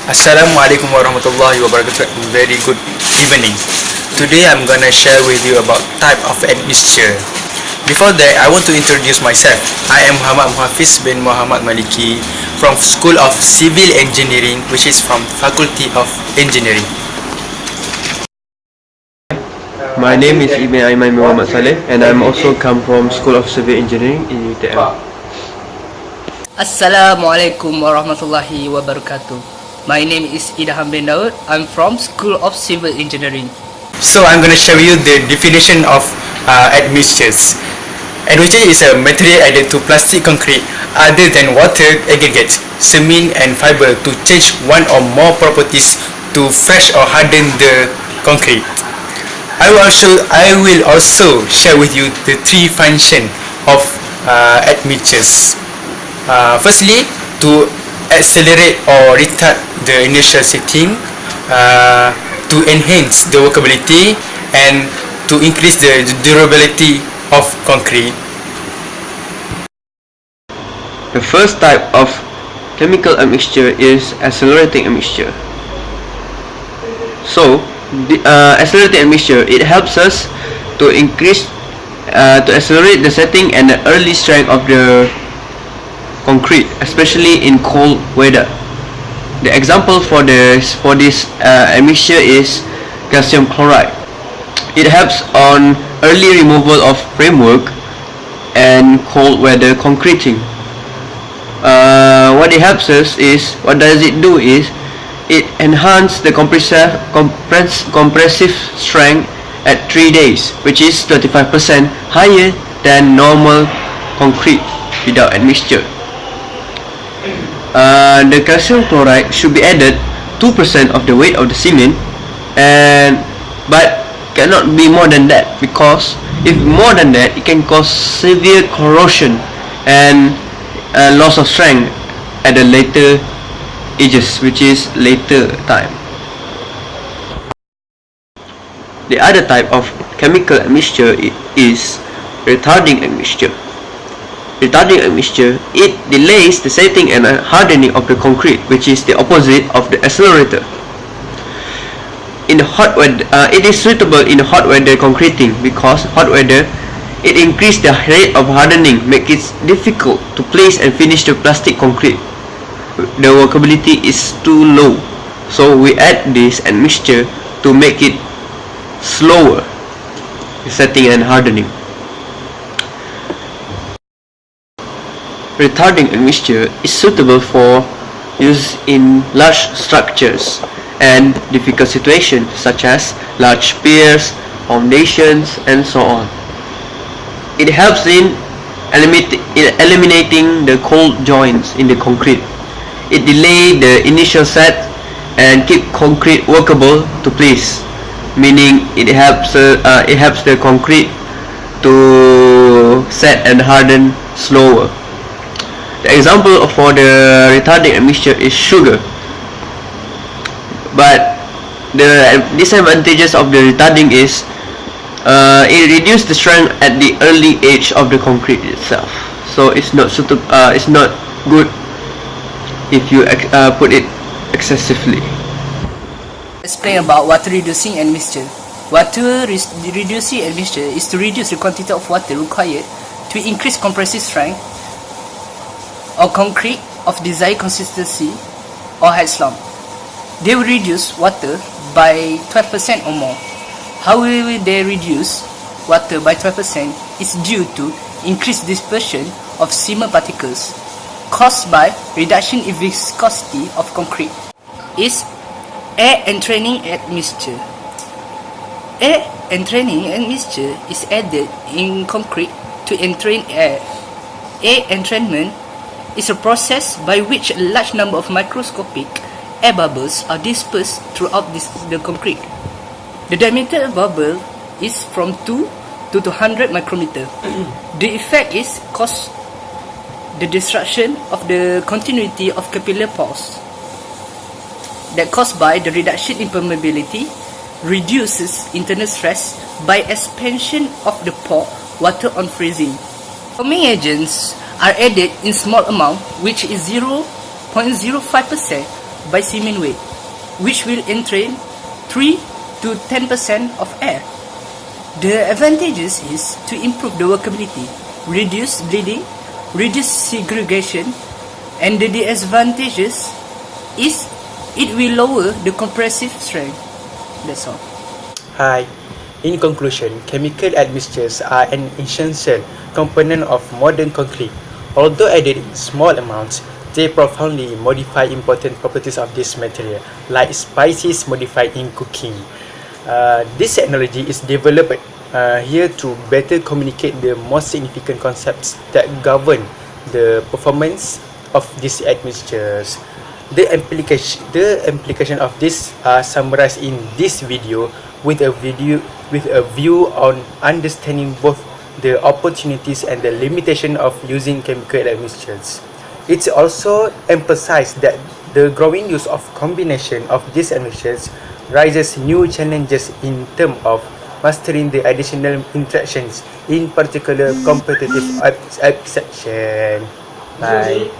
Assalamualaikum warahmatullahi wabarakatuh. Very good evening. Today I'm gonna share with you about type of admixture. Before that, I want to introduce myself. I am Muhammad Muhafiz bin Muhammad Maliki from School of Civil Engineering, which is from Faculty of Engineering. My name is Ibn Aiman Muhammad Saleh and I'm also come from School of Civil Engineering in UTM. Assalamualaikum warahmatullahi wabarakatuh. My name is Idham bin Daud. I'm from School of Civil Engineering. So I'm gonna show you the definition of admixtures. Admixture is a material added to plastic concrete other than water, aggregates, cement and fiber to change one or more properties to fresh or harden the concrete. I will also share with you the three functions of admixtures. Firstly, to accelerate or retard the initial setting, to enhance the workability, and to increase the durability of concrete. The first type of chemical admixture is accelerating admixture. So, accelerating admixture, it helps us to accelerate the setting and the early strength of the concrete, especially in cold weather. The example for this admixture is calcium chloride. It helps on early removal of framework and cold weather concreting. What it helps us is, what does it do is, it enhances the compressive strength at 3 days, which is 35% higher than normal concrete without admixture. The calcium chloride should be added 2% of the weight of the cement, but cannot be more than that, because if more than that, it can cause severe corrosion and loss of strength at the later ages, which is later time. The other type of chemical admixture is retarding admixture. Retarding admixture, it delays the setting and hardening of the concrete, which is the opposite of the accelerator. In hot weather, it is suitable in hot weather concreting, because hot weather, it increases the rate of hardening, make it difficult to place and finish the plastic concrete. The workability is too low, so we add this admixture to make it slower setting and hardening. Retarding admixture is suitable for use in large structures and difficult situations such as large piers, foundations, and so on. It helps in eliminating the cold joints in the concrete. It delays the initial set and keep concrete workable to place, meaning it helps the concrete to set and harden slower. The example for the retarding admixture is sugar. But the disadvantages of the retarding is it reduces the strength at the early age of the concrete itself. So it's not good if you put it excessively. Explain about water reducing admixture. Water reducing admixture is to reduce the quantity of water required to increase compressive strength or concrete of desired consistency or height slump. They will reduce water by 12% or more. However, they reduce water by 12% is due to increased dispersion of cement particles caused by reduction in viscosity of concrete. Is air entraining admixture. Air entraining admixture is added in concrete to entrain air. Air entrainment is a process by which a large number of microscopic air bubbles are dispersed throughout the concrete. The diameter of bubble is from 2 to 200 micrometer. The effect is cause the destruction of the continuity of capillary pores that caused by the reduction in permeability, reduces internal stress by expansion of the pore water on freezing. Foaming agents are added in small amount, which is 0.05% by semen weight, which will entrain 3 to 10% of air. The advantages is to improve the workability, reduce bleeding, reduce segregation, and the disadvantages is it will lower the compressive strength. That's all. Hi. In conclusion, chemical admixtures are an essential component of modern concrete. Although added in small amounts, they profoundly modify important properties of this material, like spices modified in cooking. This technology is developed here to better communicate the most significant concepts that govern the performance of these admixtures. The implication of this are summarized in this video with a view on understanding both the opportunities and the limitation of using chemical admixtures. It's also emphasized that the growing use of combination of these admixtures raises new challenges in terms of mastering the additional interactions, in particular competitive abstraction. Bye.